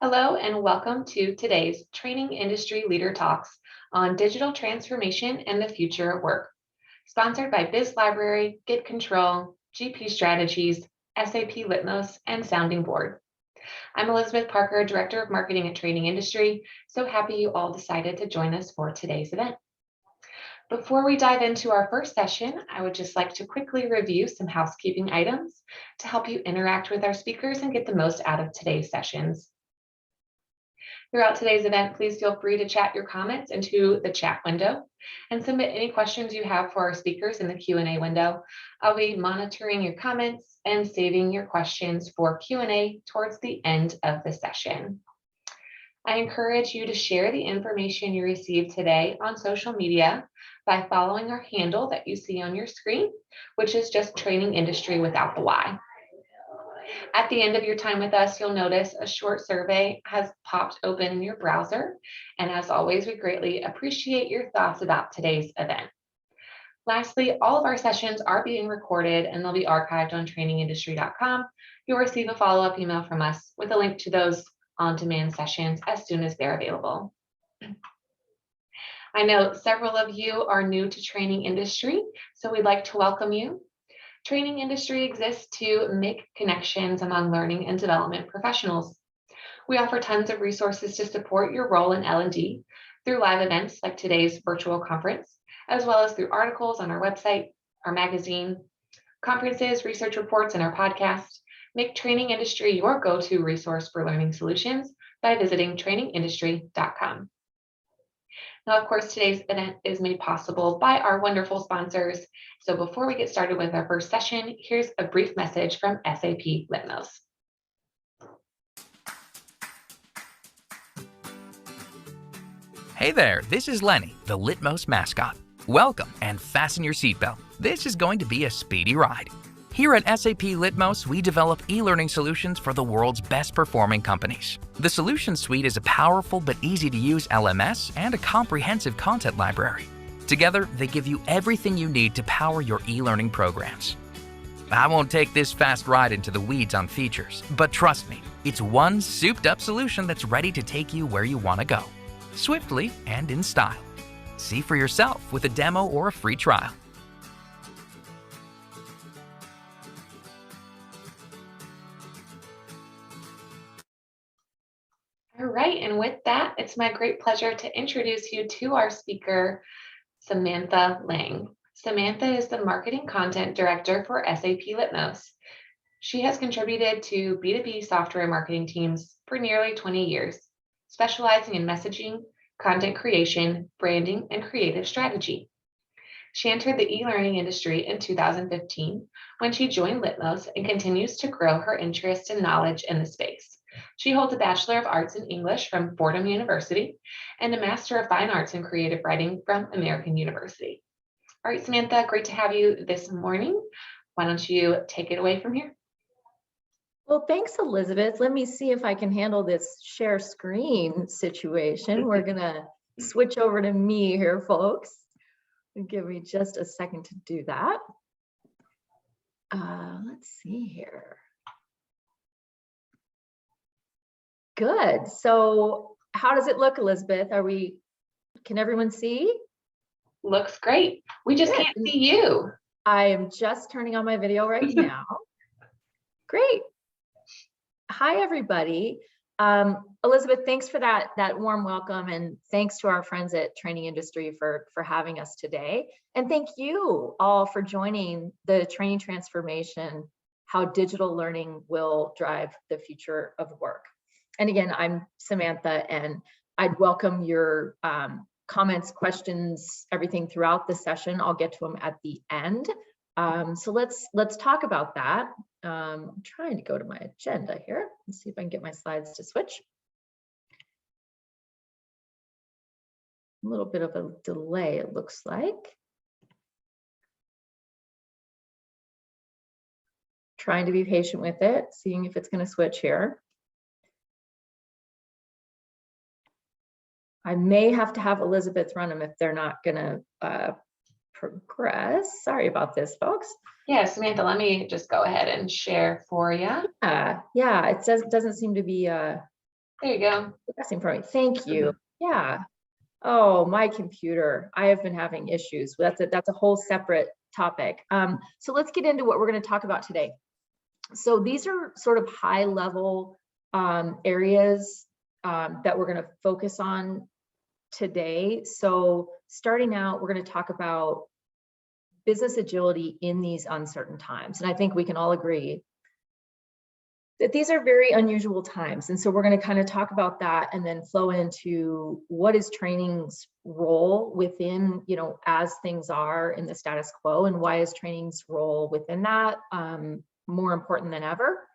Hello and welcome to today's Training Industry Leader Talks on digital transformation and the future of work, sponsored by Biz Library, Get Control, GP Strategies, SAP Litmos, and Sounding Board. I'm Elizabeth Parker, Director of Marketing at Training Industry. So happy you all decided to join us for today's event. Before we dive into our first session, I would just like to quickly review some housekeeping items to help you interact with our speakers and get the most out of today's sessions. Throughout today's event, please feel free to chat your comments into the chat window and submit any questions you have for our speakers in the Q&A window. I'll be monitoring your comments and saving your questions for Q&A towards the end of the session. I encourage you to share the information you received today on social media by following our handle that you see on your screen, which is just Training Industry without the Y. At the end of your time with us, you'll notice a short survey has popped open in your browser. And as always, we greatly appreciate your thoughts about today's event. Lastly, all of our sessions are being recorded and they'll be archived on trainingindustry.com. You'll receive a follow-up email from us with a link to those on-demand sessions as soon as they're available. I know several of you are new to Training Industry, so we'd like to welcome you. Training Industry exists to make connections among learning and development professionals. We offer tons of resources to support your role in L&D through live events like today's virtual conference, as well as through articles on our website, our magazine, conferences, research reports, and our podcast. Make Training Industry your go-to resource for learning solutions by visiting trainingindustry.com. Now, of course, today's event is made possible by our wonderful sponsors. So before we get started with our first session, here's a brief message from SAP Litmos. Hey there, this is Lenny, the Litmos mascot. Welcome and fasten your seatbelt. This is going to be a speedy ride. Here at SAP Litmos, we develop e-learning solutions for the world's best performing companies. The Solution Suite is a powerful but easy-to-use LMS and a comprehensive content library. Together, they give you everything you need to power your e-learning programs. I won't take this fast ride into the weeds on features, but trust me, it's one souped-up solution that's ready to take you where you want to go, swiftly and in style. See for yourself with a demo or a free trial. All right, and with that, it's my great pleasure to introduce you to our speaker, Samantha Lang. Samantha is the Marketing Content Director for SAP Litmos. She has contributed to B2B software marketing teams for nearly 20 years, specializing in messaging, content creation, branding, and creative strategy. She entered the e-learning industry in 2015 when she joined Litmos and continues to grow her interest and knowledge in the space. She holds a Bachelor of Arts in English from Fordham University and a Master of Fine Arts in Creative Writing from American University. All right, Samantha, great to have you this morning. Why don't you take it away from here? Well, thanks, Elizabeth. Let me see if I can handle this share screen situation. We're gonna switch over to me here, folks. Give me just a second to do that. Let's see here. Good. So how does it look, Elizabeth? Can everyone see? Looks great. We just can't see you. I am just turning on my video right now. Great. Hi, everybody. Elizabeth, thanks for that warm welcome, and thanks to our friends at Training Industry for having us today. And thank you all for joining the Training Transformation, How Digital Learning Will Drive the Future of Work. And again, I'm Samantha, and I'd welcome your comments, questions, everything throughout the session. I'll get to them at the end. So let's talk about that. I'm trying to go to my agenda here. Let's see if I can get my slides to switch. A little bit of a delay, it looks like. Trying to be patient with it, seeing if it's going to switch here. I may have to have Elizabeth run them if they're not going to progress. Sorry about this, folks. Yeah, Samantha, let me just go ahead and share for you. Yeah, it doesn't seem to be There you go. Depressing for me. Thank you. Yeah. Oh, my computer. I have been having issues. That's a whole separate topic. So let's get into what we're going to talk about today. So these are sort of high level areas that we're going to focus on today. So starting out, we're going to talk about business agility in these uncertain times. And I think we can all agree that these are very unusual times. And so we're going to kind of talk about that and then flow into what is training's role within, as things are in the status quo, and why is training's role within that more important than ever.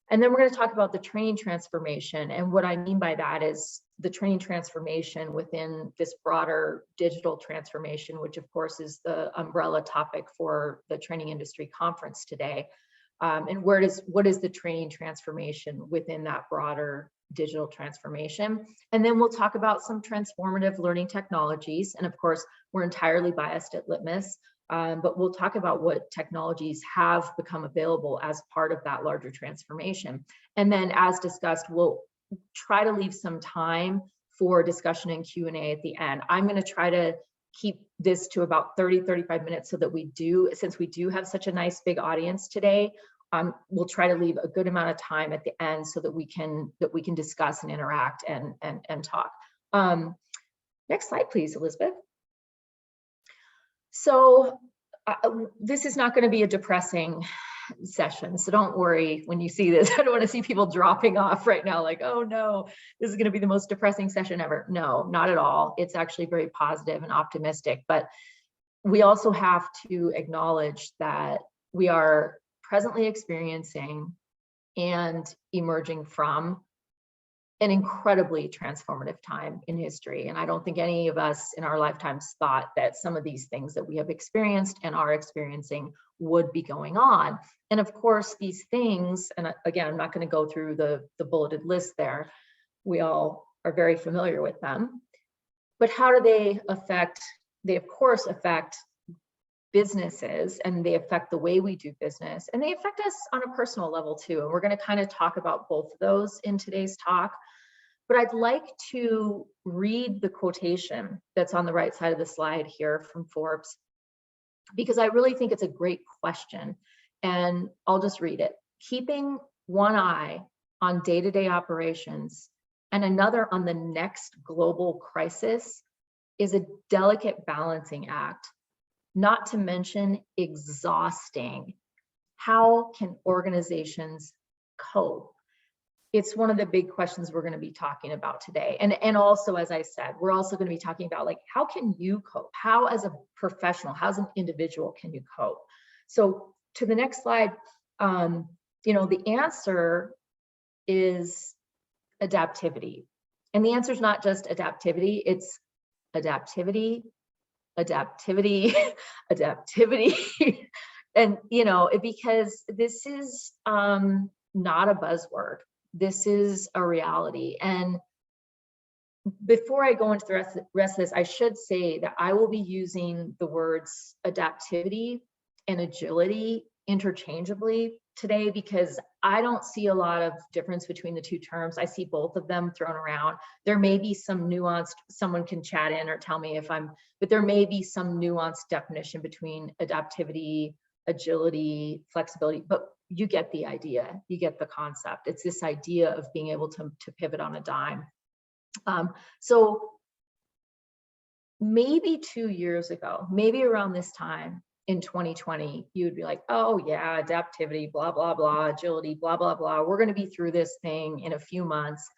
And then we're going to talk about the training transformation. And what I mean by that is the training transformation within this broader digital transformation, which of course is the umbrella topic for the training industry conference today. And what is the training transformation within that broader digital transformation? And then we'll talk about some transformative learning technologies. And of course, we're entirely biased at Litmos, but we'll talk about what technologies have become available as part of that larger transformation. And then as discussed, we'll try to leave some time for discussion and Q&A at the end. I'm going to try to keep this to about 30-35 minutes so that since we do have such a nice big audience today, we'll try to leave a good amount of time at the end so that we can discuss and interact and talk. Next slide, please, Elizabeth. So this is not going to be a depressing session, so don't worry when you see this. I don't want to see people dropping off right now like, oh no, this is going to be the most depressing session ever. No, not at all. It's actually very positive and optimistic, but we also have to acknowledge that we are presently experiencing and emerging from an incredibly transformative time in history. And I don't think any of us in our lifetimes thought that some of these things that we have experienced and are experiencing would be going on. And of course, these things, and again, I'm not going to go through the bulleted list there. We all are very familiar with them. But how do they affect? They, of course, affect businesses, and they affect the way we do business, and they affect us on a personal level too. And we're going to kind of talk about both of those in today's talk. But I'd like to read the quotation that's on the right side of the slide here from Forbes, because I really think it's a great question. And I'll just read it. Keeping one eye on day-to-day operations and another on the next global crisis is a delicate balancing act, not to mention exhausting. How can organizations cope? It's one of the big questions we're going to be talking about today. And also, as I said, we're also going to be talking about, like, how can you cope? How, as a professional, how as an individual can you cope? So to the next slide, the answer is adaptivity. And the answer is not just adaptivity, it's adaptivity, adaptivity, adaptivity. And, because this is not a buzzword. This is a reality. And before I go into the rest of this, I should say that I will be using the words adaptivity and agility interchangeably today, because I don't see a lot of difference between the two terms. I see both of them thrown around. There may be some nuanced, someone can chat in or tell me but there may be some nuanced definition between adaptivity, agility, flexibility, but you get the idea, you get the concept. It's this idea of being able to pivot on a dime. So maybe 2 years ago, maybe around this time in 2020, you would be like, oh yeah, adaptivity, blah, blah, blah, agility, blah, blah, blah. We're going to be through this thing in a few months.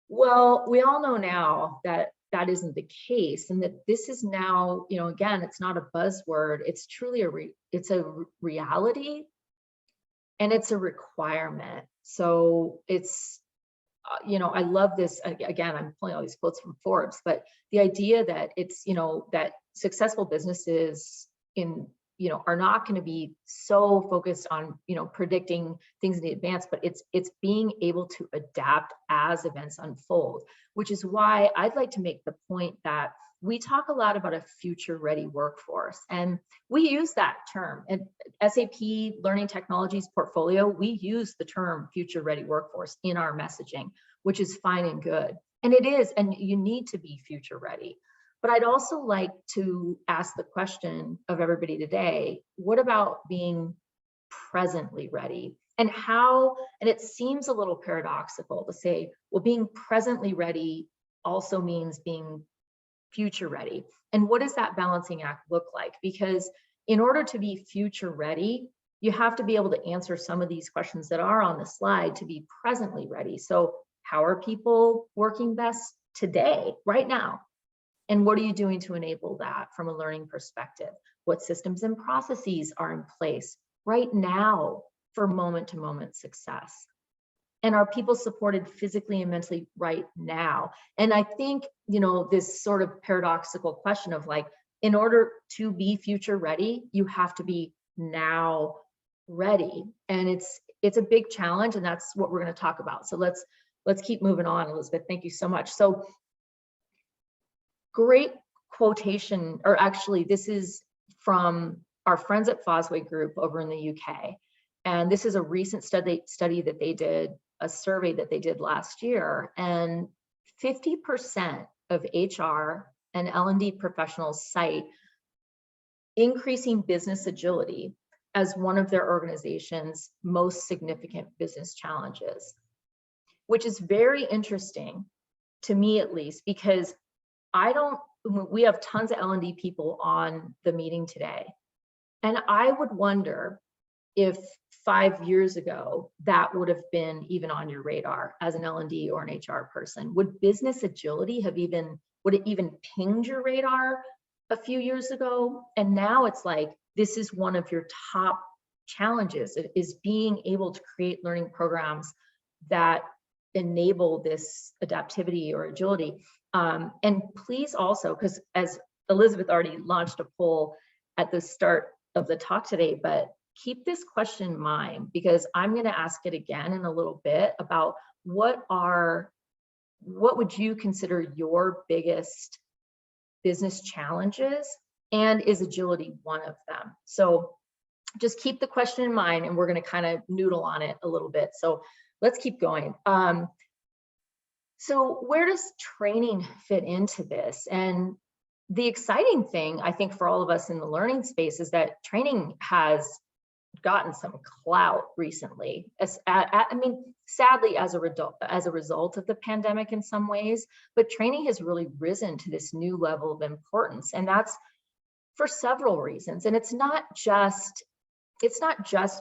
Well, we all know now that that isn't the case, and that this is now, again, it's not a buzzword. It's truly it's a reality, and it's a requirement. So it's, I love this. Again, I'm pulling all these quotes from Forbes, but the idea that it's, that successful businesses are not going to be so focused on, predicting things in advance, but it's being able to adapt as events unfold, which is why I'd like to make the point that we talk a lot about a future-ready workforce, and we use that term. And SAP Learning Technologies portfolio, we use the term future-ready workforce in our messaging. which is fine and good. And it is, and you need to be future ready. But I'd also like to ask the question of everybody today, what about being presently ready? And how, and it seems a little paradoxical to say, well, being presently ready also means being future ready. And what does that balancing act look like? Because in order to be future ready, you have to be able to answer some of these questions that are on the slide to be presently ready. So how are people working best today, right now? And what are you doing to enable that from a learning perspective? What systems and processes are in place right now for moment-to-moment success? And are people supported physically and mentally right now? And I think, this sort of paradoxical question of like, in order to be future ready, you have to be now ready. And it's a big challenge, and that's what we're going to talk about. So let's keep moving on, Elizabeth. Thank you so much. So great quotation, or actually this is from our friends at Fosway Group over in the UK. And this is a recent study that they did, a survey that they did last year. And 50% of HR and L&D professionals cite increasing business agility as one of their organization's most significant business challenges, which is very interesting to me, at least, because we have tons of L&D people on the meeting today. And I would wonder if 5 years ago, that would have been even on your radar as an L&D or an HR person. Would business agility would it even pinged your radar a few years ago? And now it's like, this is one of your top challenges, is being able to create learning programs that enable this adaptivity or agility. And please also, because as Elizabeth already launched a poll at the start of the talk today, but keep this question in mind, because I'm going to ask it again in a little bit about what would you consider your biggest business challenges, and is agility one of them? So just keep the question in mind, and we're going to kind of noodle on it a little bit. So let's keep going. So where does training fit into this? And the exciting thing, I think, for all of us in the learning space is that training has gotten some clout recently. Sadly, as a result of the pandemic in some ways, but training has really risen to this new level of importance, and that's for several reasons. And it's not just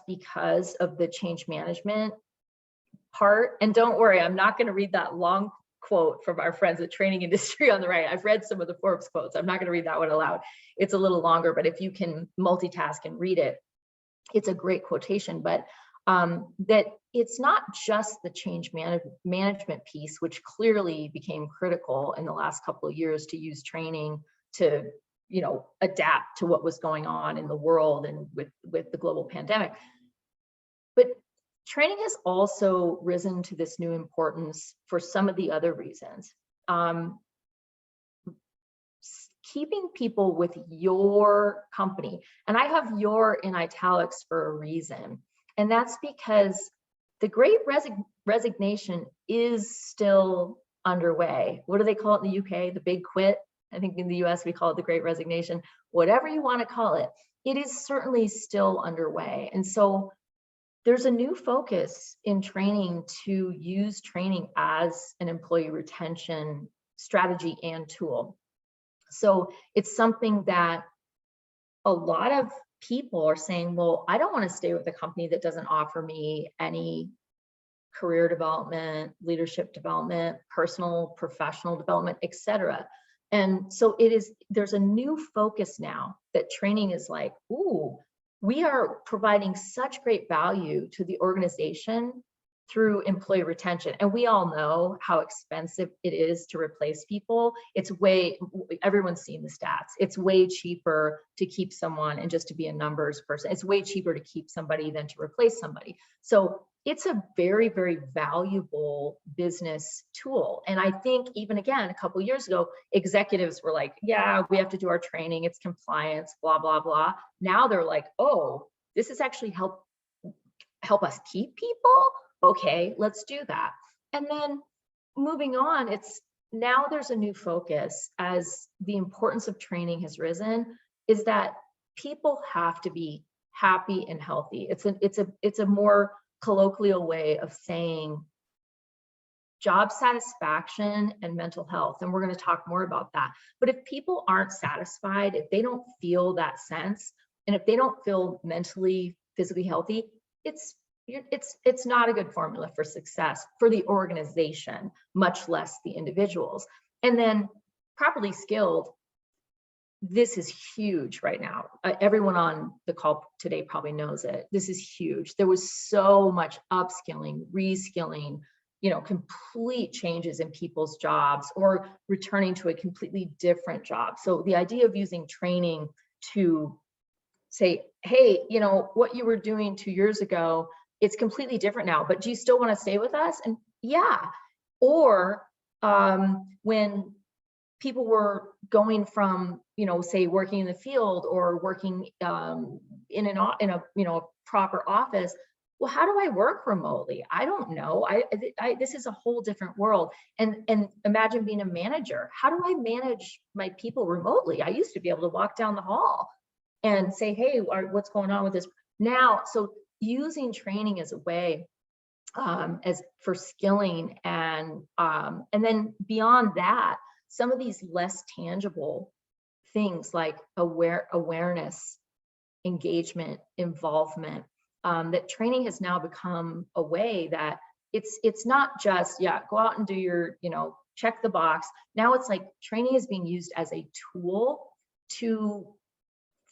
because of the change management part. And don't worry, I'm not going to read that long quote from our friends at Training Industry on the right. I've read some of the Forbes quotes. I'm not going to read that one aloud. It's a little longer, but if you can multitask and read it, it's a great quotation. But that it's not just the change management piece, which clearly became critical in the last couple of years to use training to adapt to what was going on in the world and with the global pandemic. But training has also risen to this new importance for some of the other reasons. Keeping people with your company, and I have your in italics for a reason, and that's because the Great Resignation is still underway. What do they call it in the UK? The Big Quit? I think in the US we call it the Great Resignation. Whatever you want to call it, it is certainly still underway. And so there's a new focus in training to use training as an employee retention strategy and tool. So it's something that a lot of people are saying, well, I don't want to stay with a company that doesn't offer me any career development, leadership development, personal, professional development, etc. And so there's a new focus now that training is like, ooh, we are providing such great value to the organization through employee retention. And we all know how expensive it is to replace people. Everyone's seen the stats. It's way cheaper to keep someone and just to be a numbers person. It's way cheaper to keep somebody than to replace somebody. So it's a very, very valuable business tool. And I think even again, a couple of years ago, executives were like, yeah, we have to do our training. It's compliance, blah, blah, blah. Now they're like, oh, this is actually help us keep people. Okay, let's do that. And then moving on, now there's a new focus as the importance of training has risen, is that people have to be happy and healthy. It's a more colloquial way of saying job satisfaction and mental health. And we're going to talk more about that. But if people aren't satisfied, if they don't feel that sense, and if they don't feel mentally, physically healthy, it's not a good formula for success for the organization, much less the individuals. And then properly skilled, this is huge right now. Everyone on the call today probably knows it. This is huge. There was so much upskilling, reskilling, complete changes in people's jobs or returning to a completely different job. So the idea of using training to say, hey, what you were doing 2 years ago, it's completely different now, but do you still want to stay with us? And yeah. Or when people were going from, say working in the field or working in a proper office. Well, how do I work remotely? I don't know. This is a whole different world. And imagine being a manager. How do I manage my people remotely? I used to be able to walk down the hall and say, hey, what's going on with this now? So using training as a way as for skilling and then beyond that, some of these less tangible things like awareness, engagement, involvement, that training has now become a way that it's not just, go out and do your, check the box. Now it's like training is being used as a tool to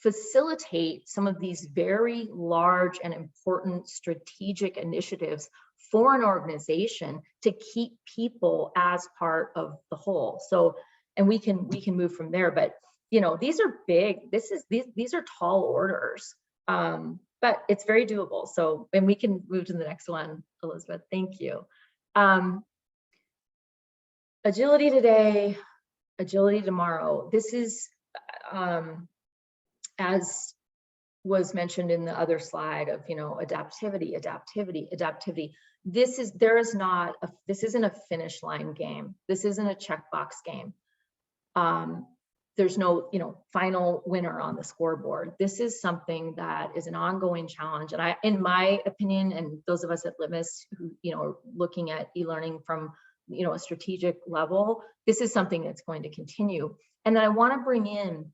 facilitate some of these very large and important strategic initiatives for an organization to keep people as part of the whole. So, and we can move from there, but these are big. These are tall orders, but it's very doable. So, and we can move to the next one, Elizabeth. Thank you. Agility today, agility tomorrow. This is, as was mentioned in the other slide of, adaptivity. This isn't a finish line game. This isn't a checkbox game. There's no, final winner on the scoreboard. This is something that is an ongoing challenge. And in my opinion, and those of us at Litmos who, are looking at e-learning from, a strategic level, this is something that's going to continue. And then I want to bring in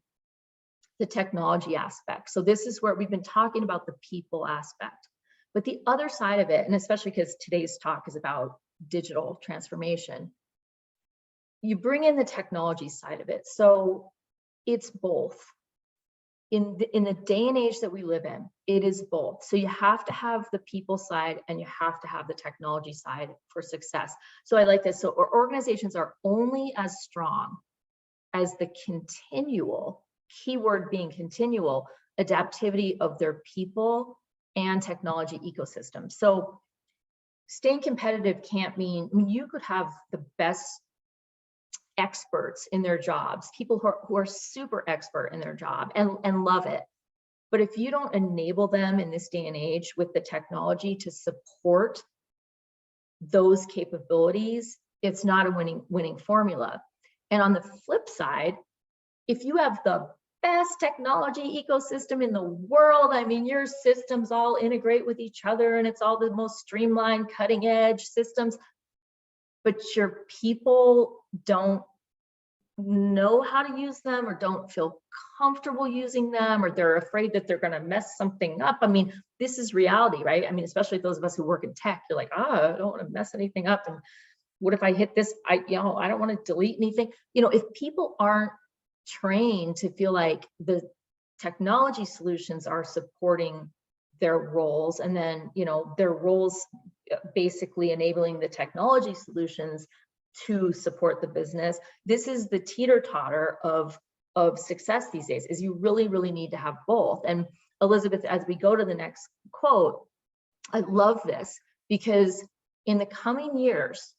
the technology aspect. So this is where we've been talking about the people aspect, but the other side of it, and especially because today's talk is about digital transformation, you bring in the technology side of it. So it's both. In the day and age that we live in, it is both. So you have to have the people side and you have to have the technology side for success. So I like this. So our organizations are only as strong as the continual, keyword being continual, adaptivity of their people and technology ecosystem. So staying competitive can't mean, you could have the best experts in their jobs, people who are super expert in their job and love it. But if you don't enable them in this day and age with the technology to support those capabilities, it's not a winning formula. And on the flip side, if you have the best technology ecosystem in the world, your systems all integrate with each other and it's all the most streamlined, cutting edge systems, but your people don't know how to use them or don't feel comfortable using them, or they're afraid that they're going to mess something up. This is reality, right? Especially those of us who work in tech, you're like, I don't want to mess anything up. And what if I hit this? I don't want to delete anything. If people aren't trained to feel like the technology solutions are supporting their roles, and then their roles basically enabling the technology solutions to support the business, this is the teeter-totter of success these days, is you really, really need to have both. And Elizabeth, as we go to the next quote, I love this because in the coming years,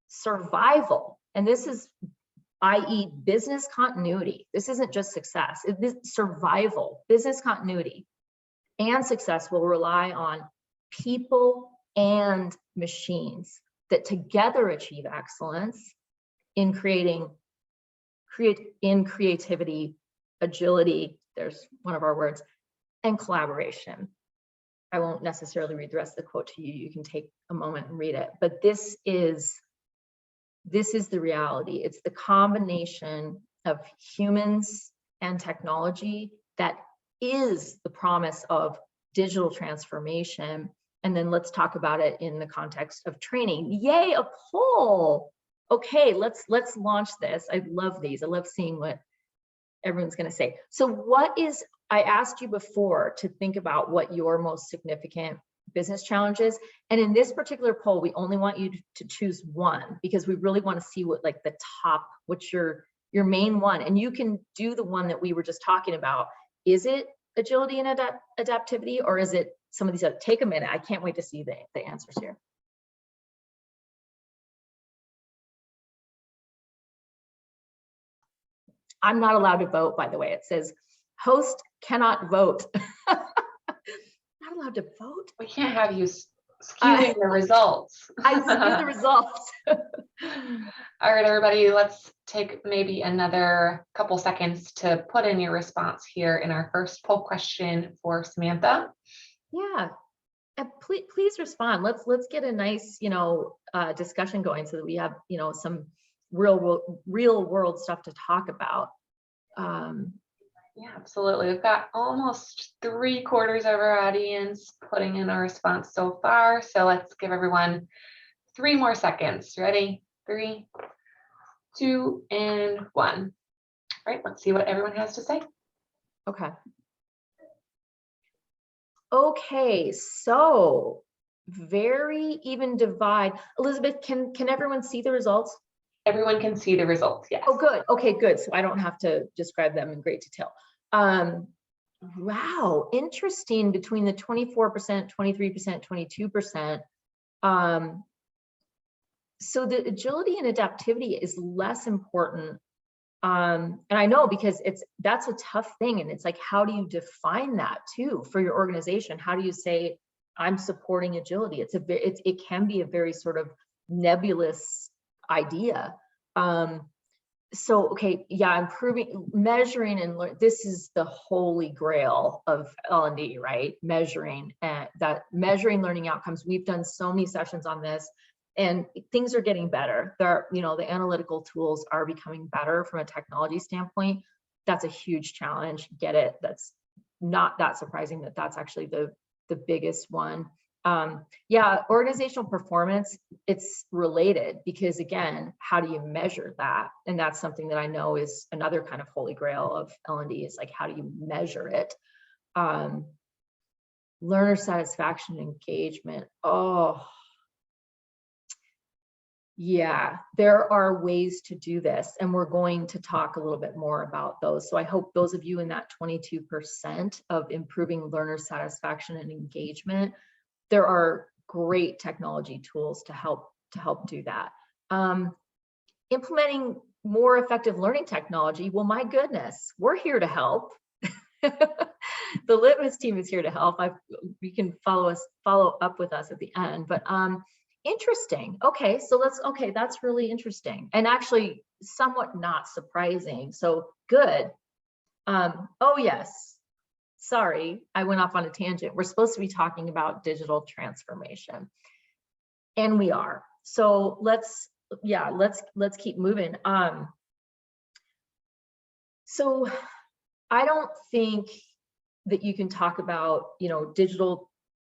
survival, and this is i.e. business continuity. This isn't just success. This survival, business continuity and success will rely on people and machines. that together achieve excellence in creativity, agility, there's one of our words, and collaboration. I won't necessarily read the rest of the quote to you. You can take a moment and read it, but this is the reality. It's the combination of humans and technology that is the promise of digital transformation. And then let's talk about it in the context of training. Yay, a poll. Okay, let's launch this. I love these. I love seeing what everyone's going to say. So I asked you before to think about what your most significant business challenge is. And in this particular poll, we only want you to choose one, because we really want to see what like the top, what's your main one. And you can do the one that we were just talking about. Is it agility and adaptivity, or is it some of these other? Take a minute. I can't wait to see the answers here. I'm not allowed to vote, by the way. It says host cannot vote. Not allowed to vote. We can't have you skewing the results. I skew the results. All right, everybody, let's take maybe another couple seconds to put in your response here in our first poll question for Samantha. Yeah, and please respond. Let's get a nice, discussion going so that we have, some real world stuff to talk about. Yeah, absolutely. We've got almost 3/4 of our audience putting in a response so far. So let's give everyone 3 more seconds. Ready? 3, 2, and 1. All right, let's see what everyone has to say. Okay. Okay, so very even divide. Elizabeth, can everyone see the results? Everyone can see the results, yes. Oh, good. Okay, good. So I don't have to describe them in great detail. Wow, interesting, between the 24%, 23%, 22%. So the agility and adaptivity is less important. And I know, because that's a tough thing. And it's like, how do you define that too for your organization? How do you say, I'm supporting agility? It can be a very sort of nebulous idea. So, okay, yeah, improving, measuring, and this is the holy grail of L&D, right? Measuring, and measuring learning outcomes. We've done so many sessions on this, and things are getting better. The analytical tools are becoming better from a technology standpoint. That's a huge challenge. Get it? That's not that surprising that that's actually the biggest one. Yeah, organizational performance, it's related, because again, how do you measure that? And that's something that I know is another kind of holy grail of L&D, is like, how do you measure it? Learner satisfaction, engagement. Oh, yeah, there are ways to do this, and we're going to talk a little bit more about those. So I hope those of you in that 22% of improving learner satisfaction and engagement, there are great technology tools to help do that. Implementing more effective learning technology. Well, my goodness, we're here to help. The Litmos team is here to help. You can follow up with us at the end. But interesting. Okay, so that's really interesting, and actually somewhat not surprising. So good. Oh yes. Sorry, I went off on a tangent. We're supposed to be talking about digital transformation, and we are. So let's keep moving. So I don't think that you can talk about, digital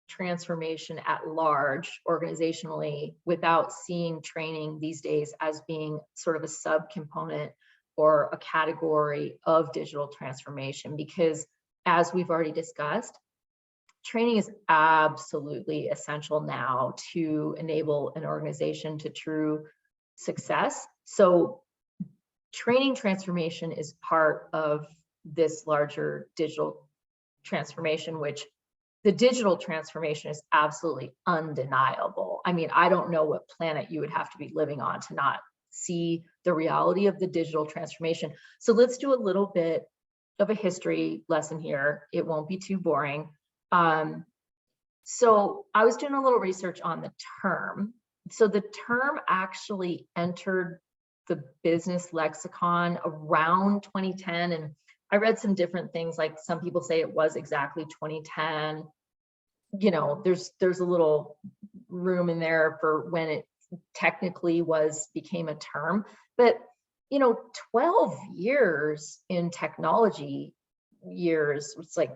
transformation at large organizationally without seeing training these days as being sort of a subcomponent or a category of digital transformation, because as we've already discussed, training is absolutely essential now to enable an organization to true success. So training transformation is part of this larger digital transformation, which the digital transformation is absolutely undeniable. I mean, I don't know what planet you would have to be living on to not see the reality of the digital transformation. So let's do a little bit of a history lesson here. It won't be too boring. So I was doing a little research on the term So the term actually entered the business lexicon around 2010. And I read some different things, like some people say it was exactly 2010. You know, there's a little room in there for when it technically became a term. But, you know, 12 years in technology years, it's like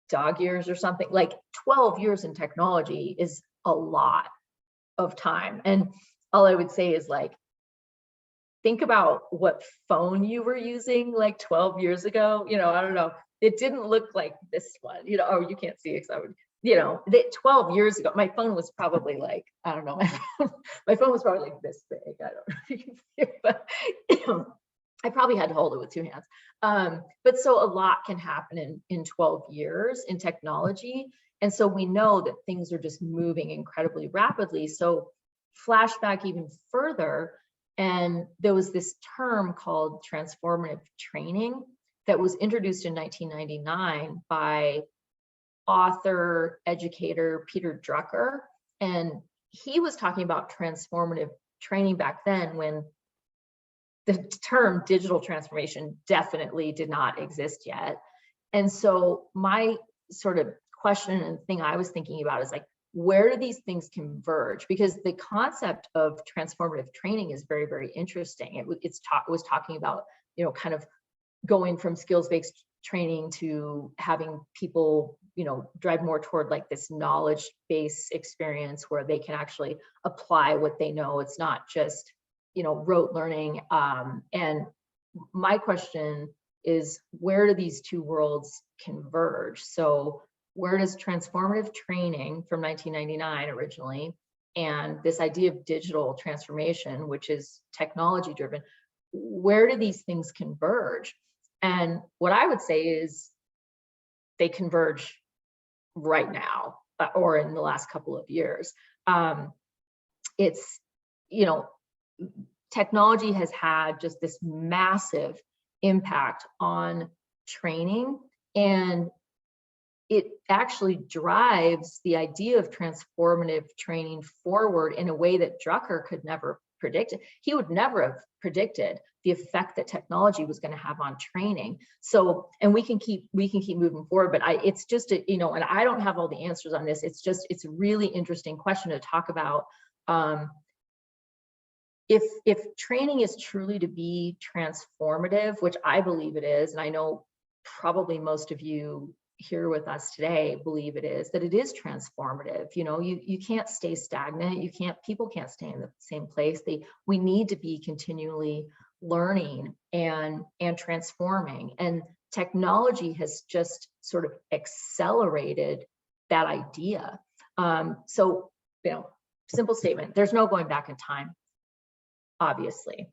dog years or something, like 12 years in technology is a lot of time. And all I would say is, like, think about what phone you were using like 12 years ago. You know, I don't know. It didn't look like this one, you know. Oh, you can't see it, because I would, you know, 12 years ago, my phone was probably like, I don't know, my phone was probably like this big. I don't know if you can see it, but I probably had to hold it with two hands. But so a lot can happen in 12 years in technology. And so we know that things are just moving incredibly rapidly. So flashback even further, and there was this term called transformative training that was introduced in 1999 by author, educator Peter Drucker. And he was talking about transformative training back then, when the term digital transformation definitely did not exist yet. And so my sort of question and thing I was thinking about is, like, where do these things converge? Because the concept of transformative training is very, very interesting. It was talking about, you know, kind of going from skills-based training to having people, you know, drive more toward like this knowledge-based experience where they can actually apply what they know. It's not just, you know, rote learning. And my question is, where do these two worlds converge? So where does transformative training from 1999 originally, and this idea of digital transformation, which is technology driven, where do these things converge? And what I would say is they converge right now, or in the last couple of years. It's, you know, technology has had just this massive impact on training, and it actually drives the idea of transformative training forward in a way that Drucker could never predict. He would never have predicted the effect that technology was going to have on training. So, and we can keep moving forward, but it's just a, you know, and I don't have all the answers on this. It's a really interesting question to talk about. If training is truly to be transformative, which I believe it is, and I know probably most of you here with us today believe it is, that it is transformative. You know, you can't stay stagnant. People can't stay in the same place. We need to be continually learning and transforming. And technology has just sort of accelerated that idea. So, you know, simple statement, there's no going back in time, obviously.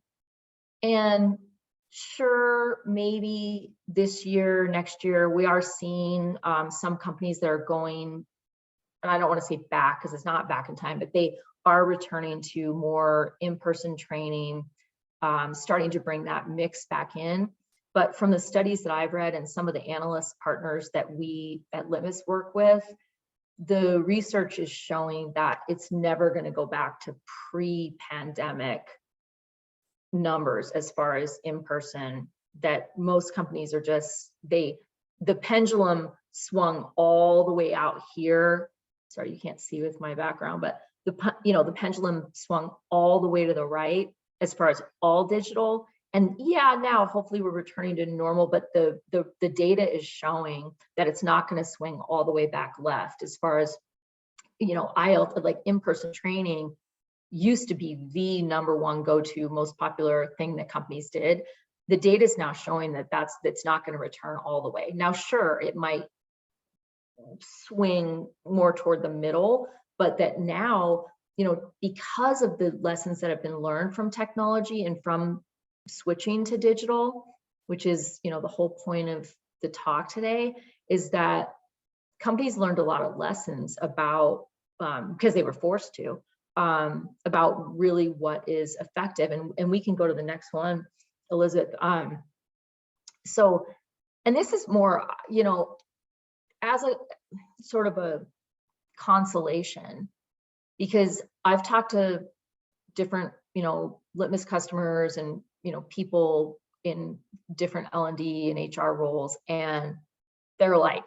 And sure, maybe this year, next year, we are seeing some companies that are going, and I don't want to say back because it's not back in time, but they are returning to more in-person training, starting to bring that mix back in. But from the studies that I've read and some of the analyst partners that we at Litmos work with, the research is showing that it's never going to go back to pre-pandemic numbers as far as in-person. That most companies are just, the pendulum swung all the way out here. Sorry, you can't see with my background, but the pendulum swung all the way to the right as far as all digital. And yeah, now hopefully we're returning to normal, but the data is showing that it's not going to swing all the way back left. As far as, you know, IELTS, like in-person training used to be the number one go-to most popular thing that companies did. The data is now showing that that's not going to return all the way. Now, sure, it might swing more toward the middle, but that now, you know, because of the lessons that have been learned from technology and from switching to digital, which is, you know, the whole point of the talk today, is that companies learned a lot of lessons about, because they were forced to, about really what is effective. And we can go to the next one, Elizabeth. So, and this is more, you know, as a sort of a consolation, because I've talked to different, Litmos customers and, people in different L&D and HR roles. And they're like,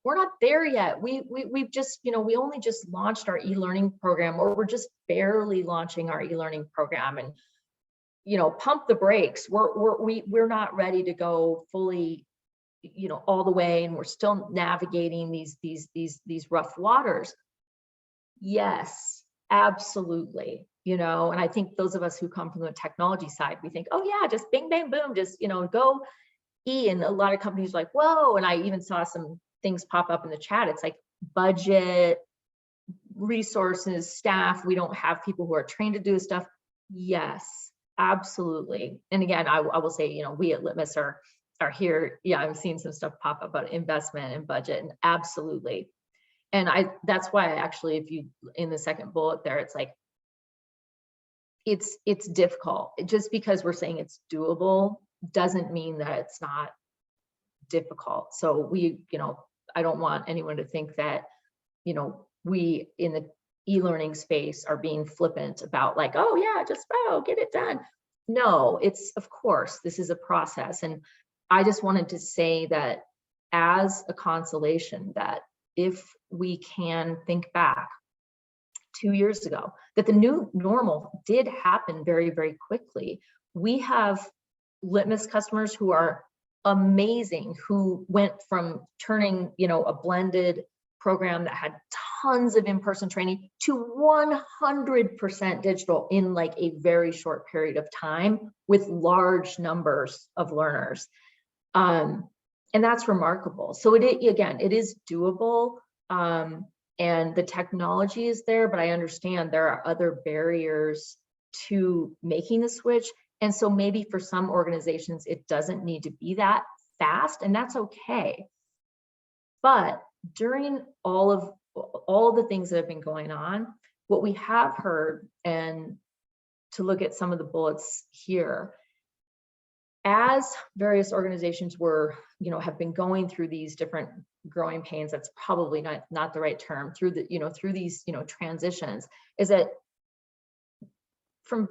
we're not there yet. We've just, we only just launched our e-learning program, or we're just barely launching our e-learning program, and, pump the brakes. We're not ready to go fully, all the way, and we're still navigating these rough waters. Yes, absolutely. And I think those of us who come from the technology side, we think, oh yeah, just bing, bang, boom, just, go E. And a lot of companies are like, whoa. And I even saw some things pop up in the chat. It's like budget, resources, staff. We don't have people who are trained to do this stuff. Yes, absolutely. And again, I will say, we at Litmos are here. Yeah, I'm seeing some stuff pop up about investment and budget, and absolutely. And that's why actually, if you, in the second bullet there, it's like, it's difficult. Just because we're saying it's doable doesn't mean that it's not difficult. So I don't want anyone to think that, we in the e-learning space are being flippant about like, oh yeah, just get it done. No, it's, of course, this is a process. And I just wanted to say that as a consolation, that if we can think back 2 years ago, that the new normal did happen very, very quickly. We have Litmos customers who are amazing, who went from turning, a blended program that had tons of in-person training to 100% digital in like a very short period of time with large numbers of learners. And that's remarkable. So it is doable. And the technology is there, but I understand there are other barriers to making the switch. And so maybe for some organizations, it doesn't need to be that fast, and that's okay. But during all of the things that have been going on, what we have heard, and to look at some of the bullets here, as various organizations have been going through these different growing pains, that's probably not the right term, through these transitions, is that from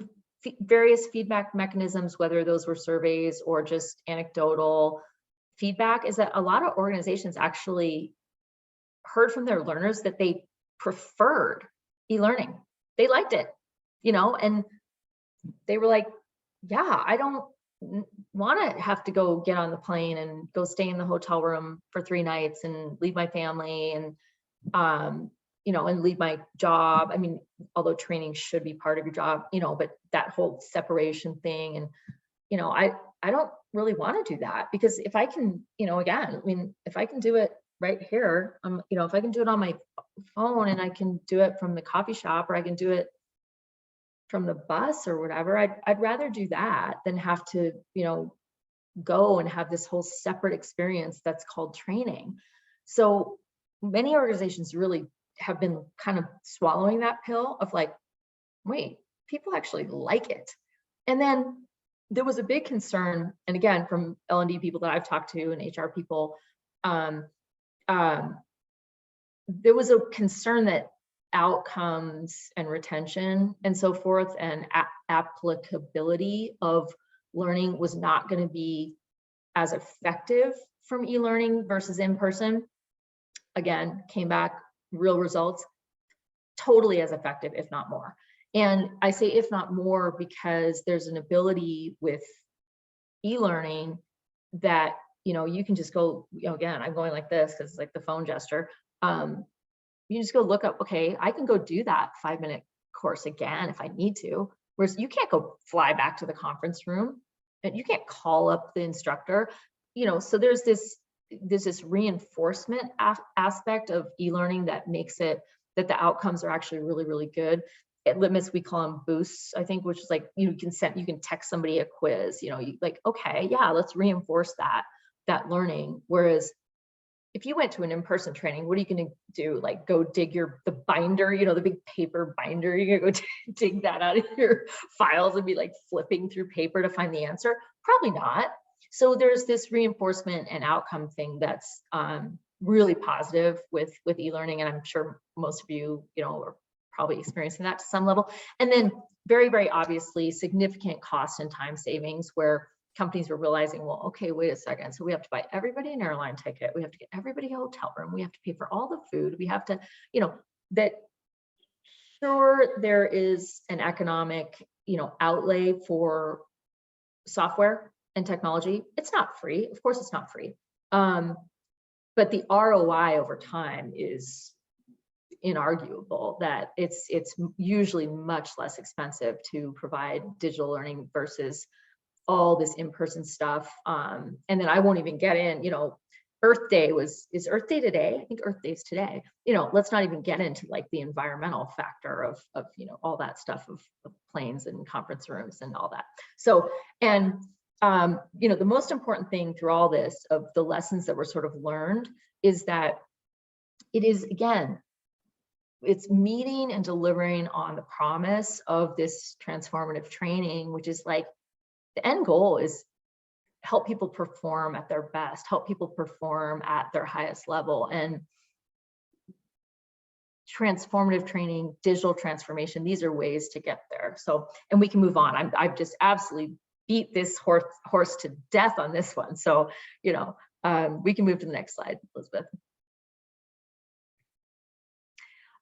various feedback mechanisms, whether those were surveys or just anecdotal feedback, is that a lot of organizations actually heard from their learners that they preferred e-learning. They liked it, and they were like, yeah, I don't want to have to go get on the plane and go stay in the hotel room for 3 nights and leave my family and and leave my job. I mean, although training should be part of your job, but that whole separation thing, and I don't really want to do that, because if I can, if I can do it right here, if I can do it on my phone, and I can do it from the coffee shop, or I can do it from the bus or whatever, I'd rather do that than have to, go and have this whole separate experience that's called training. So many organizations really have been kind of swallowing that pill of like, wait, people actually like it. And then there was a big concern, and again, from L&D people that I've talked to and HR people, there was a concern that outcomes and retention and so forth and applicability of learning was not going to be as effective from e-learning versus in-person. Again, came back, real results, totally as effective, if not more. And I say if not more because there's an ability with e-learning that, you can just go, again, I'm going like this because it's like the phone gesture. You just go look up, okay, I can go do that 5-minute course again if I need to. Whereas you can't go fly back to the conference room, and you can't call up the instructor, so there's this reinforcement aspect of e-learning that makes it that the outcomes are actually really, really good. At Litmos, we call them boosts, I think, which is like you can text somebody a quiz, you like, okay, yeah, let's reinforce that learning. Whereas if you went to an in-person training, what are you going to do? Like go dig the binder, the big paper binder, you're going to go dig that out of your files and be like flipping through paper to find the answer? Probably not. So there's this reinforcement and outcome thing that's really positive with e-learning. And I'm sure most of you, are probably experiencing that to some level. And then very, very obviously significant cost and time savings where companies were realizing, well, okay, wait a second. So we have to buy everybody an airline ticket. We have to get everybody a hotel room. We have to pay for all the food. We have to, that sure, there is an economic, outlay for software and technology. It's not free. Of course, it's not free. But the ROI over time is inarguable, that it's usually much less expensive to provide digital learning versus all this in-person stuff. And then I won't even get in, Earth Day is Earth Day today? I think Earth Day is today. Let's not even get into like the environmental factor of all that stuff of planes and conference rooms and all that. So, and the most important thing through all this of the lessons that were sort of learned is that it is, again, it's meeting and delivering on the promise of this transformative training, which is like the end goal is help people perform at their best, help people perform at their highest level. And transformative training, digital transformation, these are ways to get there. So, and we can move on. I've just absolutely beat this horse to death on this one. So, we can move to the next slide, Elizabeth.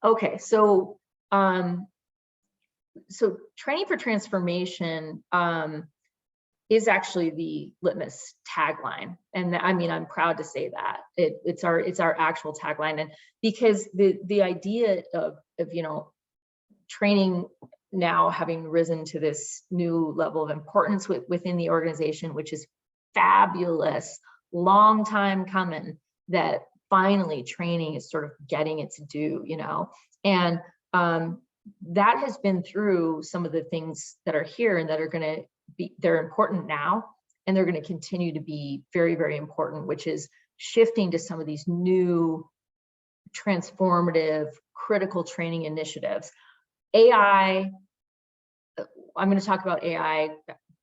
Okay, so training for transformation is actually the Litmos tagline, and I'm proud to say that it's our actual tagline, and because the idea of training now having risen to this new level of importance within the organization, which is fabulous, long time coming, that finally training is sort of getting its due, and that has been through some of the things that are here and that are going to be, they're important now, and they're going to continue to be very, very important, which is shifting to some of these new transformative critical training initiatives. AI, I'm going to talk about AI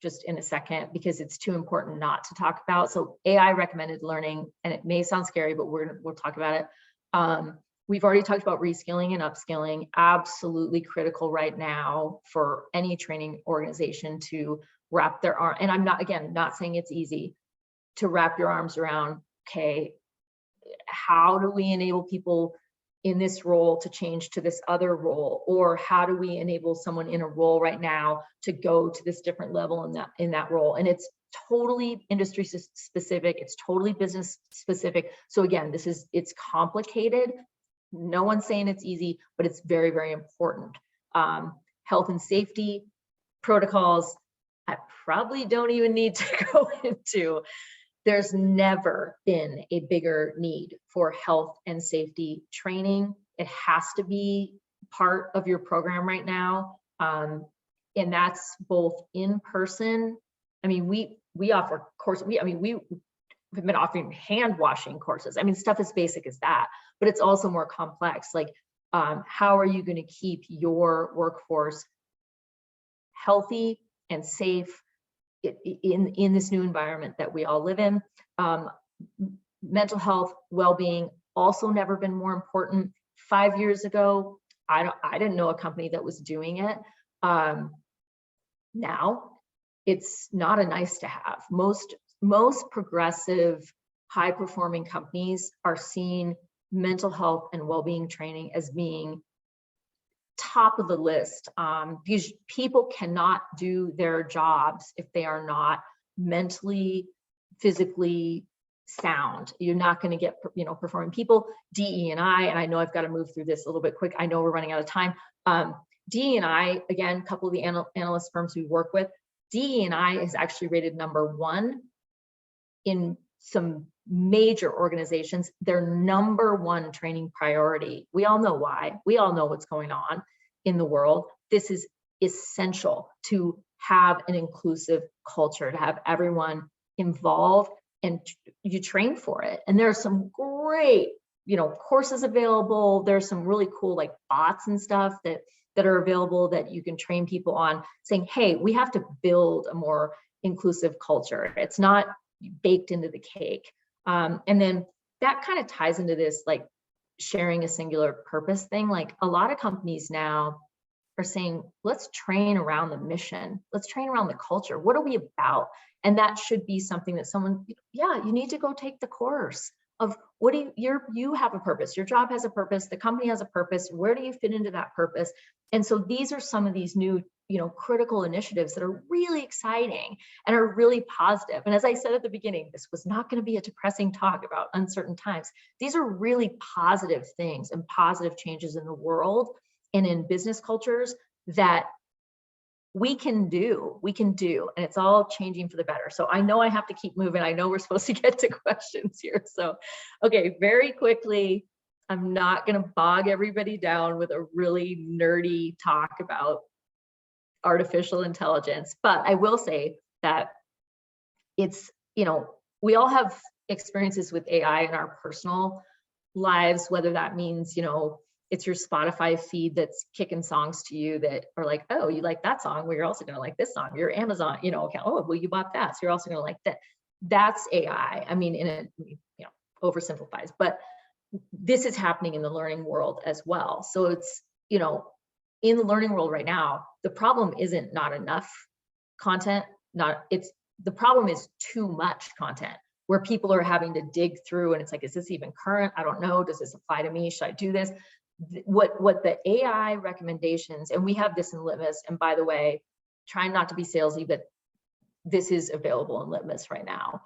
just in a second because it's too important not to talk about. So AI recommended learning, and it may sound scary, but we'll talk about it. We've already talked about reskilling and upskilling, absolutely critical right now for any training organization to wrap their arm. And I'm not saying it's easy to wrap your arms around, okay, how do we enable people in this role to change to this other role? Or how do we enable someone in a role right now to go to this different level in that role? And it's totally industry specific, it's totally business specific. So again, it's complicated. No one's saying it's easy, but it's very, very important. Health and safety protocols, I probably don't even need to go into. There's never been a bigger need for health and safety training. It has to be part of your program right now. And that's both in person. We offer courses. We've been offering hand washing courses. Stuff as basic as that, but it's also more complex. Like, how are you going to keep your workforce healthy and safe in this new environment that we all live in? Mental health, well-being, also never been more important. 5 years ago, I didn't know a company that was doing it. Now, it's not a nice to have. Most progressive, high-performing companies are seeing mental health and well-being training as being top of the list, because people cannot do their jobs if they are not mentally, physically sound. You're not going to get, performing people. DE&I, and I know I've got to move through this a little bit quick. I know we're running out of time. DE&I, again, a couple of the analyst firms we work with, DE&I is actually rated #1 in some major organizations, their #1 training priority. We all know why. We all know what's going on in the world. This is essential to have an inclusive culture, to have everyone involved, and you train for it. And there are some great, courses available. There's some really cool like bots and stuff that are available that you can train people on, saying, hey, we have to build a more inclusive culture. It's not baked into the cake. And then that kind of ties into this, like, sharing a singular purpose thing. Like a lot of companies now are saying, let's train around the mission. Let's train around the culture. What are we about? And that should be something that someone, yeah, you need to go take the course of what do you have a purpose. Your job has a purpose. The company has a purpose. Where do you fit into that purpose? And so these are some of these new, critical initiatives that are really exciting and are really positive. And as I said at the beginning, this was not going to be a depressing talk about uncertain times. These are really positive things and positive changes in the world and in business cultures that we can do, and it's all changing for the better. So I know I have to keep moving. I know we're supposed to get to questions here. So, okay, very quickly, I'm not going to bog everybody down with a really nerdy talk about artificial intelligence, but I will say that it's, we all have experiences with AI in our personal lives, whether that means, it's your Spotify feed that's kicking songs to you that are like, oh, you like that song? Well, you're also going to like this song. Your Amazon, account. Oh, well, you bought that. So you're also going to like that. That's AI. I mean, in a, oversimplifies, but this is happening in the learning world as well. So it's, in the learning world right now, the problem isn't not enough content, the problem is too much content where people are having to dig through and it's like, is this even current? I don't know. Does this apply to me? Should I do this? What the AI recommendations, and we have this in Litmos, and by the way, trying not to be salesy, but this is available in Litmos right now.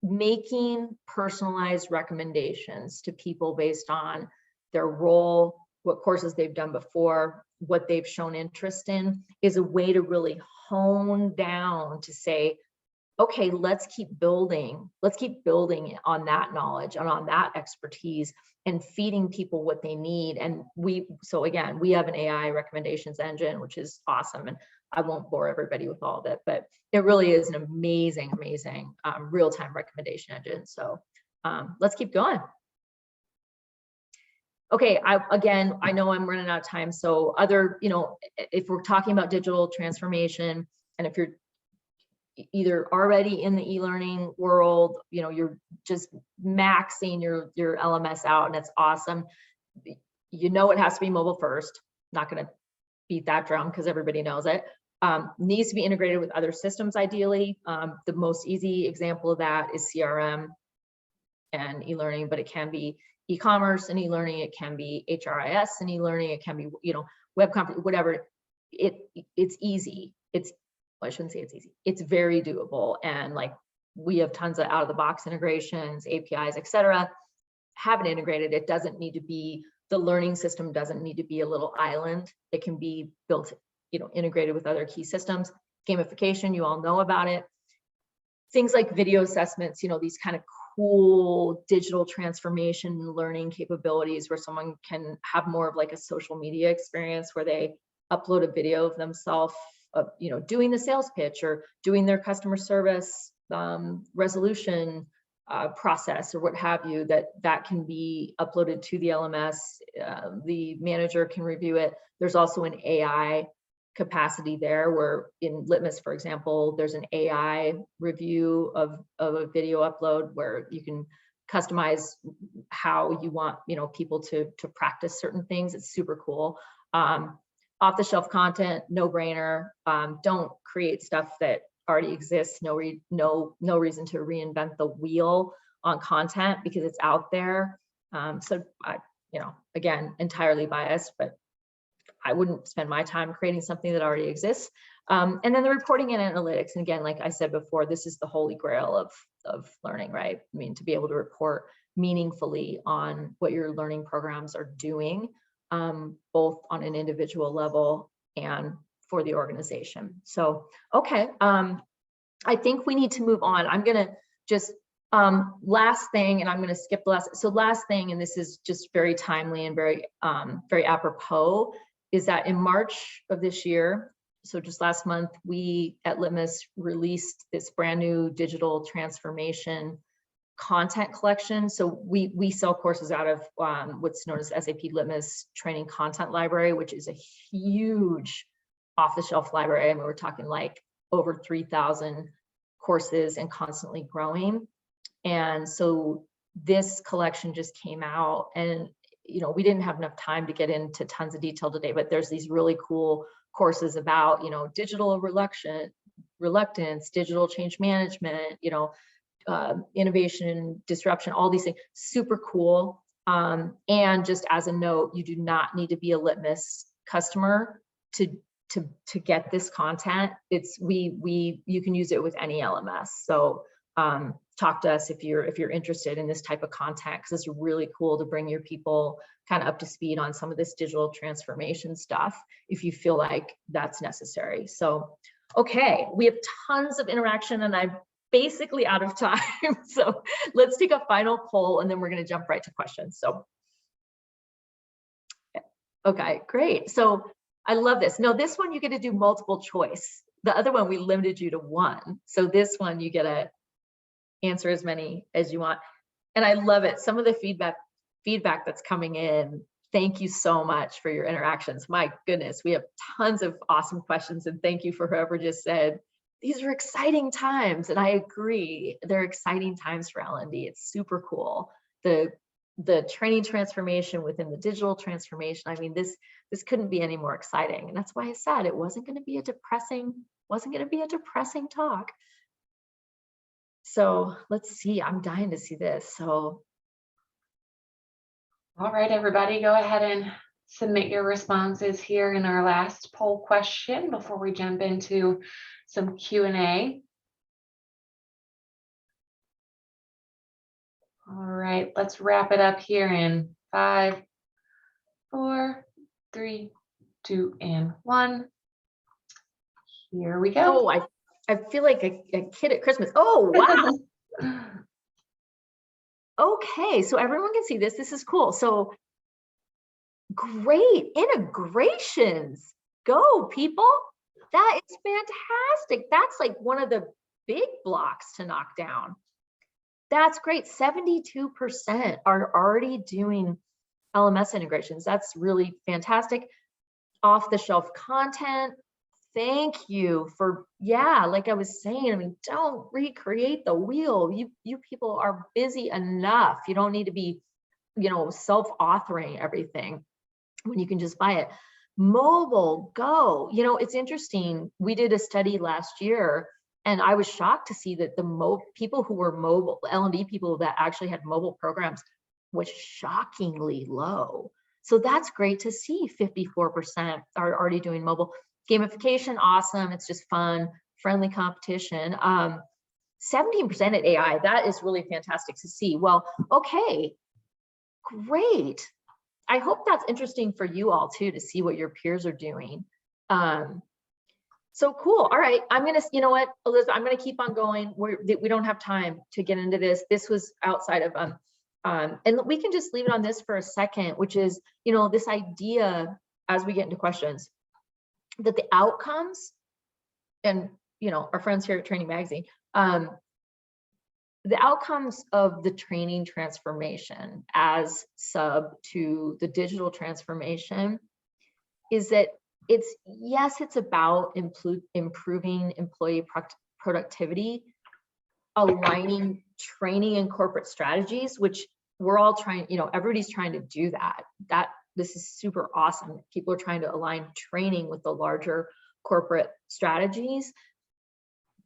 Making personalized recommendations to people based on their role, what courses they've done before, what they've shown interest in, is a way to really hone down to say, okay, let's keep building on that knowledge and on that expertise and feeding people what they need. And so again, we have an AI recommendations engine, which is awesome. And I won't bore everybody with all of it, but it really is an amazing real-time recommendation engine. So let's keep going. Okay, I know I'm running out of time. So if we're talking about digital transformation, and if you're either already in the e-learning world, you're just maxing your LMS out and it's awesome. It has to be mobile first. Not going to beat that drum because everybody knows it. Needs to be integrated with other systems ideally. The most easy example of that is CRM and e-learning, but it can be e-commerce and e-learning, it can be HRIS and e-learning, it can be, web conference, whatever. It's easy. I shouldn't say it's easy. It's very doable. And like, we have tons of out of the box integrations, APIs, etc. Have it integrated. It doesn't need to be, the learning system doesn't need to be a little island. It can be built, integrated with other key systems. Gamification, you all know about it. Things like video assessments, these kind of cool digital transformation learning capabilities where someone can have more of like a social media experience where they upload a video of themselves of, doing the sales pitch or doing their customer service resolution process or what have you, that can be uploaded to the LMS. The manager can review it. There's also an AI capacity there where in Litmos, for example, there's an AI review of a video upload where you can customize how you want people to practice certain things. It's super cool. Off-the-shelf content, no brainer. Don't create stuff that already exists. No reason to reinvent the wheel on content because it's out there. So I, again, entirely biased, but I wouldn't spend my time creating something that already exists. And then the reporting and analytics. And again, like I said before, this is the holy grail of learning, right? I mean, to be able to report meaningfully on what your learning programs are doing, both on an individual level and for the organization. So, okay, I think we need to move on. I'm gonna just, last thing, and I'm gonna skip the last thing, and this is just very timely and very apropos, is that in March of this year, so just last month, we at Litmos released this brand new digital transformation content collection. So we sell courses out of what's known as SAP Litmos Training Content Library, which is a huge off-the-shelf library. I mean, we're talking like over 3,000 courses and constantly growing. And so this collection just came out, and we didn't have enough time to get into tons of detail today, but there's these really cool courses about, digital reluctance, digital change management, innovation, disruption, all these things, super cool. And just as a note, you do not need to be a Litmos customer to get this content. You can use it with any LMS. So talk to us if you're interested in this type of content, because it's really cool to bring your people kind of up to speed on some of this digital transformation stuff if you feel like that's necessary. So, okay, we have tons of interaction and I'm basically out of time. So let's take a final poll and then we're going to jump right to questions. So, okay, great. So I love this. No, this one you get to do multiple choice. The other one we limited you to one. So this one you get to answer as many as you want. And I love it. Some of the feedback that's coming in. Thank you so much for your interactions. My goodness, we have tons of awesome questions, and thank you for whoever just said, these are exciting times. And I agree, they're exciting times for L&D. It's super cool. The training transformation within the digital transformation. I mean, this couldn't be any more exciting. And that's why I said it wasn't going to be a depressing talk. So let's see, I'm dying to see this. So. All right, everybody, go ahead and submit your responses here in our last poll question before we jump into some Q&A. All right, let's wrap it up here in 5, 4, 3, 2, and 1. Here we go. Oh, I feel like a kid at Christmas. Oh, wow. Okay, so everyone can see this. This is cool. So great integrations. Go, people. That is fantastic. That's like one of the big blocks to knock down. That's great. 72% are already doing LMS integrations. That's really fantastic. Off-the-shelf content. Thank you for, like I was saying, I mean, don't recreate the wheel. You people are busy enough. You don't need to be, self-authoring everything when you can just buy it. Mobile, go. It's interesting. We did a study last year and I was shocked to see that the people who were mobile, L&D people that actually had mobile programs was shockingly low. So that's great to see. 54% are already doing mobile. Gamification, awesome. It's just fun, friendly competition. 17% at AI, that is really fantastic to see. Well, okay, great. I hope that's interesting for you all too, to see what your peers are doing. So cool. All right, I'm gonna, you know what, Elizabeth, I'm gonna keep on going. We don't have time to get into this. This was outside of, and we can just leave it on this for a second, which is, this idea as we get into questions, that the outcomes, and our friends here at Training Magazine, the outcomes of the training transformation as sub to the digital transformation is that it's about improving employee productivity, aligning training and corporate strategies, which we're all trying, everybody's trying to do that. This is super awesome. People are trying to align training with the larger corporate strategies.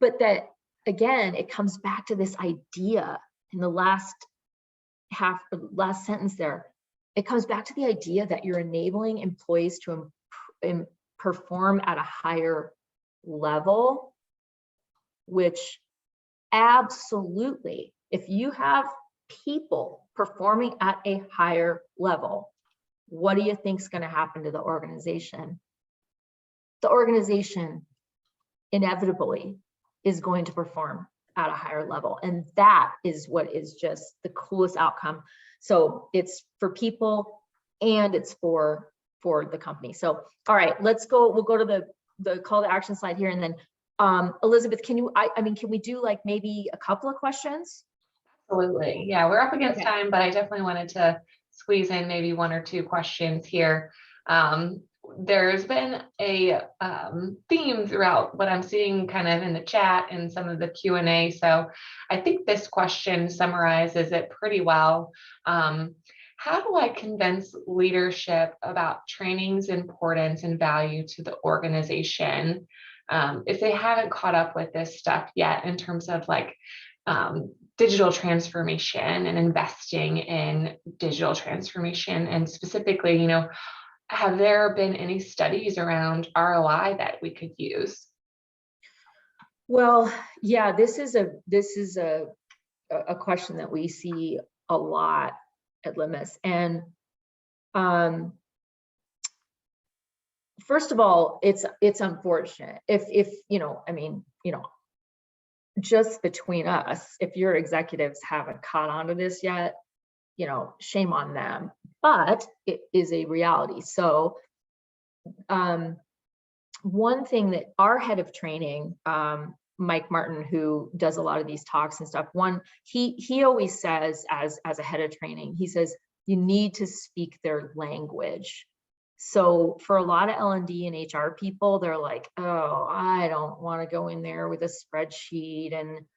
But that, again, it comes back to this idea in the last sentence there. It comes back to the idea that you're enabling employees to perform at a higher level, which absolutely, if you have people performing at a higher level, what do you think is going to happen to the organization? The organization inevitably is going to perform at a higher level. And that is what is just the coolest outcome. So it's for people and it's for the company. So, all right, let's go. We'll go to the call to action slide here. And then Elizabeth, can we do like maybe a couple of questions? Absolutely. Yeah, we're up against time, but I definitely wanted to squeeze in maybe 1 or 2 questions here. there's been a theme throughout what I'm seeing kind of in the chat and some of the Q&A. So I think this question summarizes it pretty well. How do I convince leadership about training's importance and value to the organization if they haven't caught up with this stuff yet in terms of like digital transformation and investing in digital transformation? And specifically, you know, have there been any studies around ROI that we could use? Well, yeah, this is a question that we see a lot at Litmos. And first of all, it's unfortunate if you know, I mean, you know, just between us, if your executives haven't caught on to this yet, you know, shame on them, but it is a reality. So one thing that our head of training, Mike Martin, who does a lot of these talks and stuff, he always says, as a head of training, he says, you need to speak their language. So for a lot of L&D and HR people, they're like, oh, I don't want to go in there with a spreadsheet and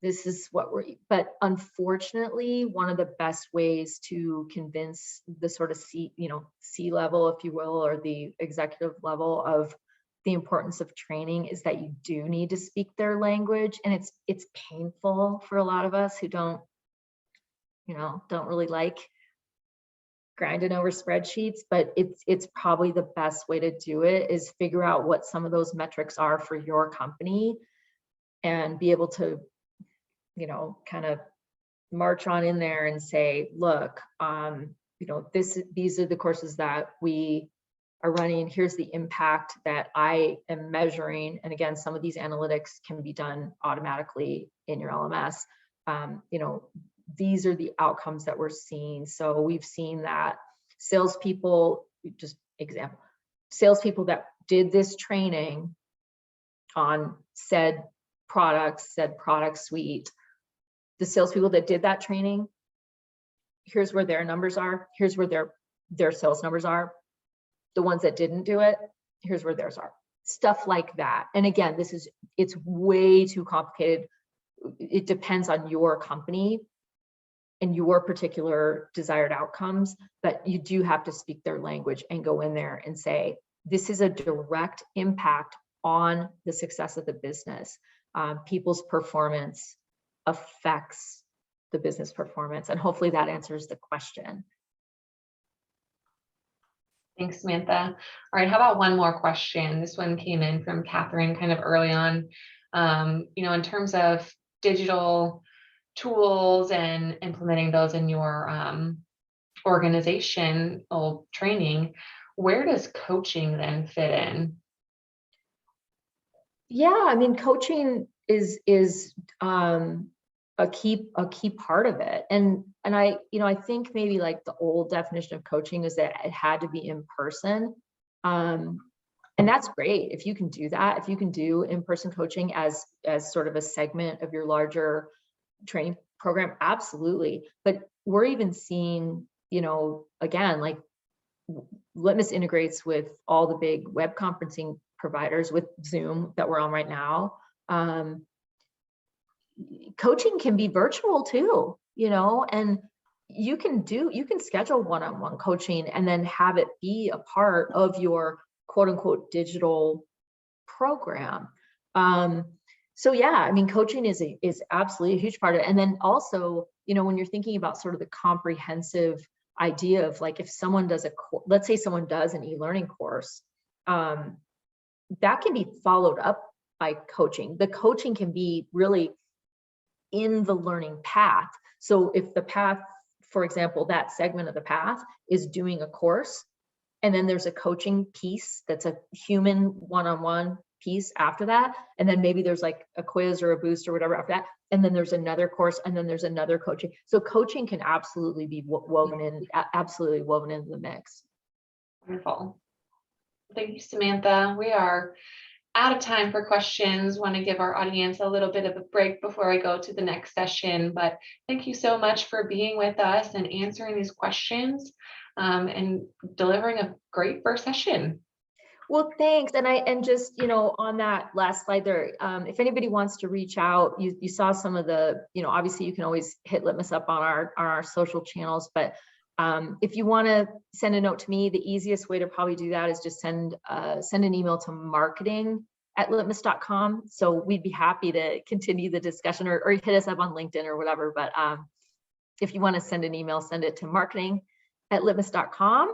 this is what but unfortunately, one of the best ways to convince the sort of C level, if you will, or the executive level of the importance of training is that you do need to speak their language. And it's painful for a lot of us who don't really like grinding over spreadsheets, but it's probably the best way to do it is figure out what some of those metrics are for your company and be able to, you know, kind of march on in there and say, look, you know, these are the courses that we are running. Here's the impact that I am measuring. And again, some of these analytics can be done automatically in your LMS. You know, these are the outcomes that we're seeing. So we've seen that salespeople, just example, salespeople that did this training on said product suite, the salespeople that did that training, here's where their numbers are. Here's where their sales numbers are. The ones that didn't do it, here's where theirs are. Stuff like that. And again, it's way too complicated. It depends on your company and your particular desired outcomes, but you do have to speak their language and go in there and say, this is a direct impact on the success of the business. People's performance affects the business performance. And hopefully that answers the question. Thanks, Samantha. All right, how about one more question? This one came in from Catherine kind of early on. You know, in terms of digital tools and implementing those in your organizational training, where does coaching then fit in? Yeah, I mean, coaching is a key part of it. And I think maybe like the old definition of coaching is that it had to be in person. And that's great if you can do that, if you can do in-person coaching as sort of a segment of your larger training program, absolutely. But we're even seeing, you know, again, like Litmos integrates with all the big web conferencing providers with Zoom that we're on right now. Coaching can be virtual too, you know, and you can schedule one-on-one coaching and then have it be a part of your quote unquote digital program. So yeah, I mean, coaching is absolutely a huge part of it. And then also, you know, when you're thinking about sort of the comprehensive idea of like, if someone does let's say someone does an e-learning course, that can be followed up by coaching. The coaching can be really in the learning path. So if the path, for example, that segment of the path is doing a course, and then there's a coaching piece that's a human one-on-one piece after that, and then maybe there's like a quiz or a boost or whatever after that, and then there's another course, and then there's another coaching. So coaching can absolutely be woven into the mix. Wonderful. Thank you, Samantha. We are out of time for questions. Want to give our audience a little bit of a break before I go to the next session, but thank you so much for being with us and answering these questions. and delivering a great first session. Well, thanks. And just, on that last slide there, if anybody wants to reach out, you saw some of the, obviously you can always hit Litmos up on our social channels, but if you want to send a note to me, the easiest way to probably do that is just send an email to marketing@litmos.com. So we'd be happy to continue the discussion, or hit us up on LinkedIn or whatever. But if you want to send an email, send it to marketing@litmos.com.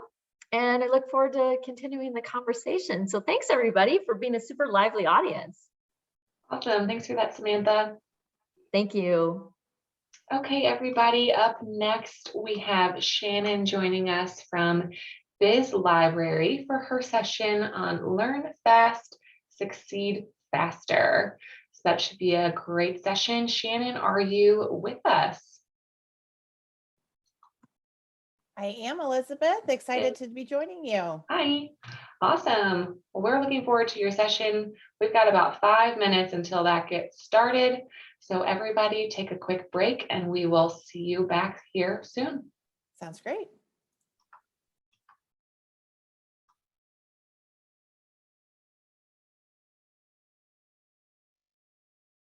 And I look forward to continuing the conversation. So thanks everybody for being a super lively audience. Awesome. Thanks for that, Samantha. Thank you. Okay, everybody, up next, we have Shannon joining us from Biz Library for her session on Learn Fast, Succeed Faster. So that should be a great session. Shannon, are you with us? I am, Elizabeth. Excited to be joining you. Hi. Awesome. Well, we're looking forward to your session. We've got about 5 minutes until that gets started. So everybody take a quick break and we will see you back here soon. Sounds great.